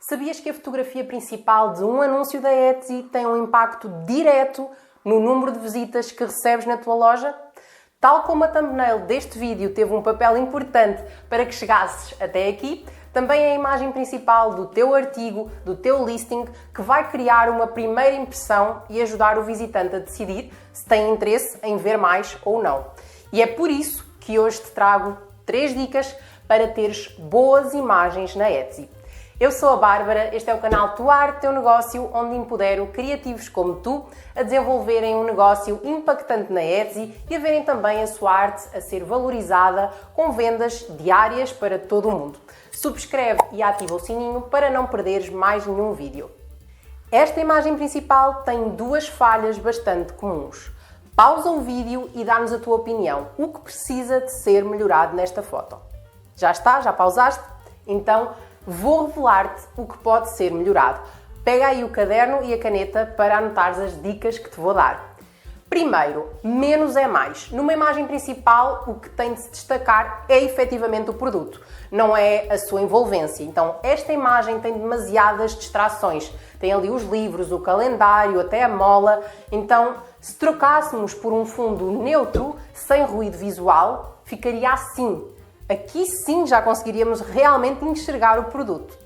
Sabias que a fotografia principal de um anúncio da Etsy tem um impacto direto no número de visitas que recebes na tua loja? Tal como a thumbnail deste vídeo teve um papel importante para que chegasses até aqui, também é a imagem principal do teu artigo, do teu listing, que vai criar uma primeira impressão e ajudar o visitante a decidir se tem interesse em ver mais ou não. E é por isso que hoje te trago 3 dicas para teres boas imagens na Etsy. Eu sou a Bárbara, este é o canal Tua Arte Teu Negócio, onde empodero criativos como tu a desenvolverem um negócio impactante na Etsy e a verem também a sua arte a ser valorizada com vendas diárias para todo o mundo. Subscreve e ativa o sininho para não perderes mais nenhum vídeo. Esta imagem principal tem 2 falhas bastante comuns. Pausa o vídeo e dá-nos a tua opinião. O que precisa de ser melhorado nesta foto? Já está? Já pausaste? Então, vou revelar-te o que pode ser melhorado. Pega aí o caderno e a caneta para anotares as dicas que te vou dar. Primeiro, menos é mais. Numa imagem principal, o que tem de se destacar é efetivamente o produto, não é a sua envolvência. Então, esta imagem tem demasiadas distrações. Tem ali os livros, o calendário, até a mola. Então, se trocássemos por um fundo neutro, sem ruído visual, ficaria assim. Aqui sim já conseguiríamos realmente enxergar o produto.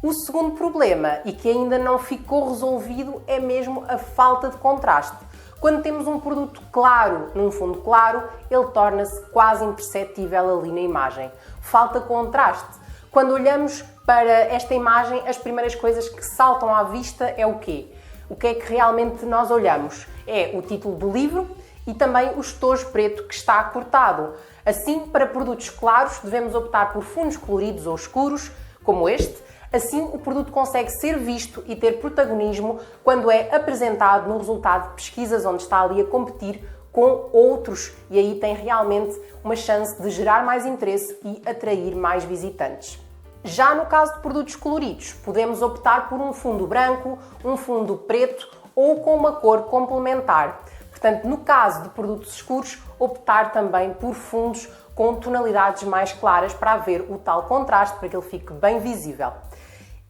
O segundo problema, e que ainda não ficou resolvido, é mesmo a falta de contraste. Quando temos um produto claro num fundo claro, ele torna-se quase imperceptível ali na imagem. Falta contraste. Quando olhamos para esta imagem, as primeiras coisas que saltam à vista é o quê? O que é que realmente nós olhamos? É o título do livro e também o estojo preto que está cortado. Assim, para produtos claros, devemos optar por fundos coloridos ou escuros, como este. Assim, o produto consegue ser visto e ter protagonismo quando é apresentado no resultado de pesquisas onde está ali a competir com outros e aí tem realmente uma chance de gerar mais interesse e atrair mais visitantes. Já no caso de produtos coloridos, podemos optar por um fundo branco, um fundo preto ou com uma cor complementar. Portanto, no caso de produtos escuros, optar também por fundos com tonalidades mais claras para haver o tal contraste, para que ele fique bem visível.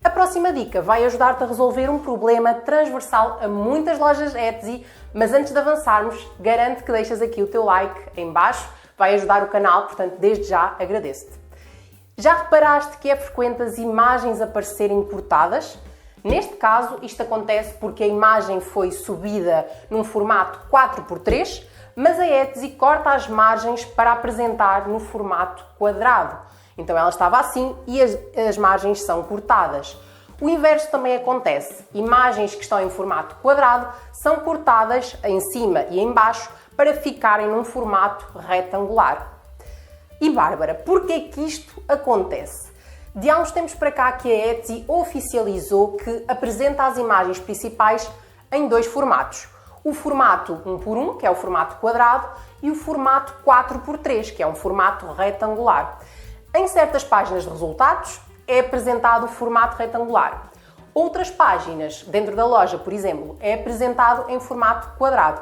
A próxima dica vai ajudar-te a resolver um problema transversal a muitas lojas Etsy, mas antes de avançarmos, garanto que deixas aqui o teu like em baixo, vai ajudar o canal, portanto, desde já agradeço-te. Já reparaste que é frequente as imagens aparecerem cortadas? Neste caso, isto acontece porque a imagem foi subida num formato 4x3, mas a Etsy corta as margens para apresentar no formato quadrado. Então ela estava assim e as margens são cortadas. O inverso também acontece. Imagens que estão em formato quadrado são cortadas em cima e em baixo para ficarem num formato retangular. E Bárbara, porquê é que isto acontece? De há uns tempos para cá que a Etsy oficializou que apresenta as imagens principais em 2 formatos. O formato 1x1, que é o formato quadrado, e o formato 4x3, que é um formato retangular. Em certas páginas de resultados é apresentado o formato retangular. Outras páginas, dentro da loja, por exemplo, é apresentado em formato quadrado.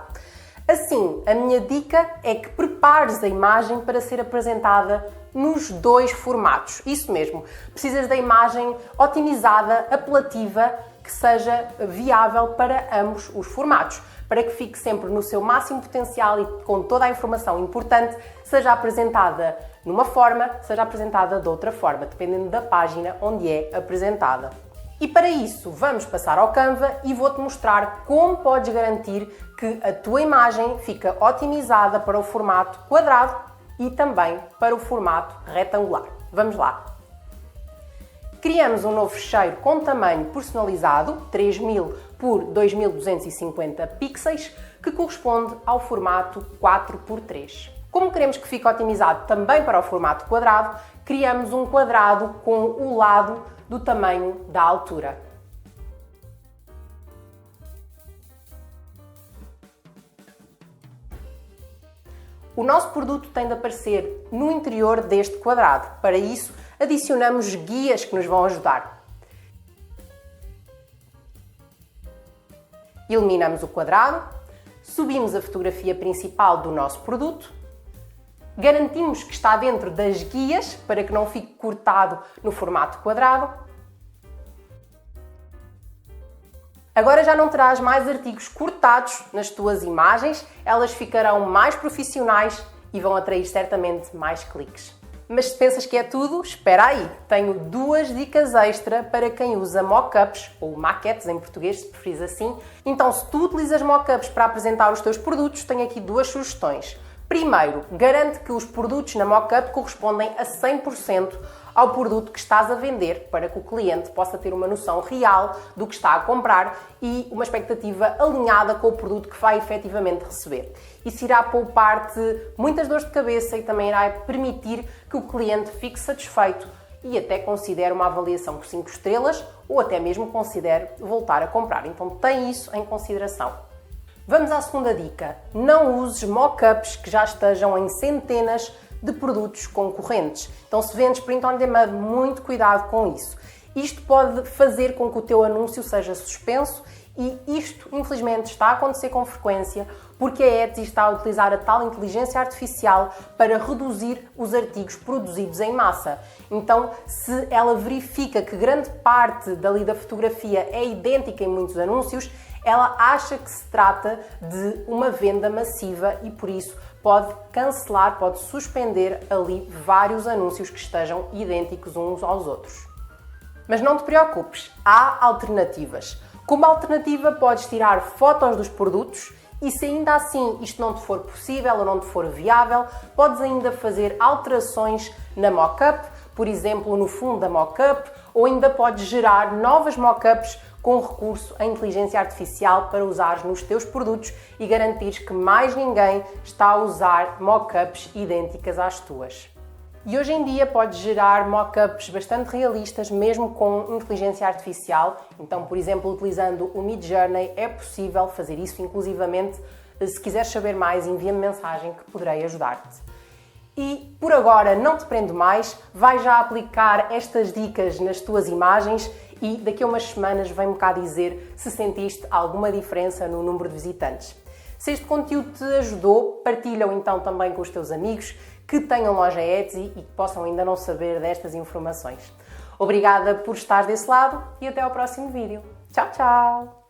Assim, a minha dica é que prepares a imagem para ser apresentada nos 2 formatos. Isso mesmo, precisas da imagem otimizada, apelativa, que seja viável para ambos os formatos, para que fique sempre no seu máximo potencial e com toda a informação importante, seja apresentada numa forma, seja apresentada de outra forma, dependendo da página onde é apresentada. E para isso, vamos passar ao Canva e vou-te mostrar como podes garantir que a tua imagem fica otimizada para o formato quadrado e também para o formato retangular. Vamos lá! Criamos um novo ficheiro com tamanho personalizado, 3000 por 2250 pixels, que corresponde ao formato 4x3. Como queremos que fique otimizado também para o formato quadrado, criamos um quadrado com o lado do tamanho da altura. O nosso produto tem de aparecer no interior deste quadrado. Para isso, adicionamos guias que nos vão ajudar. Eliminamos o quadrado, subimos a fotografia principal do nosso produto, garantimos que está dentro das guias para que não fique cortado no formato quadrado Agora já não terás mais artigos cortados nas tuas imagens, elas ficarão mais profissionais e vão atrair certamente mais cliques. Mas se pensas que é tudo, espera aí! Tenho 2 dicas extra para quem usa mockups, ou maquetes em português, se preferires assim. Então, se tu utilizas mockups para apresentar os teus produtos, tenho aqui 2 sugestões. Primeiro, garante que os produtos na mockup correspondem a 100% ao produto que estás a vender, para que o cliente possa ter uma noção real do que está a comprar e uma expectativa alinhada com o produto que vai efetivamente receber. Isso irá poupar-te muitas dores de cabeça e também irá permitir que o cliente fique satisfeito e até considere uma avaliação por 5 estrelas ou até mesmo considere voltar a comprar. Então tem isso em consideração. Vamos à segunda dica. Não uses mockups que já estejam em centenas de produtos concorrentes. Então, se vendes print on demand, muito cuidado com isso. Isto pode fazer com que o teu anúncio seja suspenso e isto, infelizmente, está a acontecer com frequência porque a Etsy está a utilizar a tal inteligência artificial para reduzir os artigos produzidos em massa. Então, se ela verifica que grande parte dali da fotografia é idêntica em muitos anúncios, ela acha que se trata de uma venda massiva e, por isso, pode cancelar, pode suspender ali vários anúncios que estejam idênticos uns aos outros. Mas não te preocupes, há alternativas. Como alternativa, podes tirar fotos dos produtos e, se ainda assim isto não te for possível ou não te for viável, podes ainda fazer alterações na mockup, por exemplo, no fundo da mockup, ou ainda podes gerar novas mockups com recurso à inteligência artificial para usares nos teus produtos e garantires que mais ninguém está a usar mockups idênticas às tuas. E hoje em dia podes gerar mockups bastante realistas mesmo com inteligência artificial. Então, por exemplo, utilizando o Midjourney é possível fazer isso, inclusivamente. Se quiseres saber mais, envia-me mensagem que poderei ajudar-te. E por agora não te prendo mais, vai já aplicar estas dicas nas tuas imagens e daqui a umas semanas vem-me cá dizer se sentiste alguma diferença no número de visitantes. Se este conteúdo te ajudou, partilha-o então também com os teus amigos que tenham loja Etsy e que possam ainda não saber destas informações. Obrigada por estar desse lado e até ao próximo vídeo. Tchau, tchau!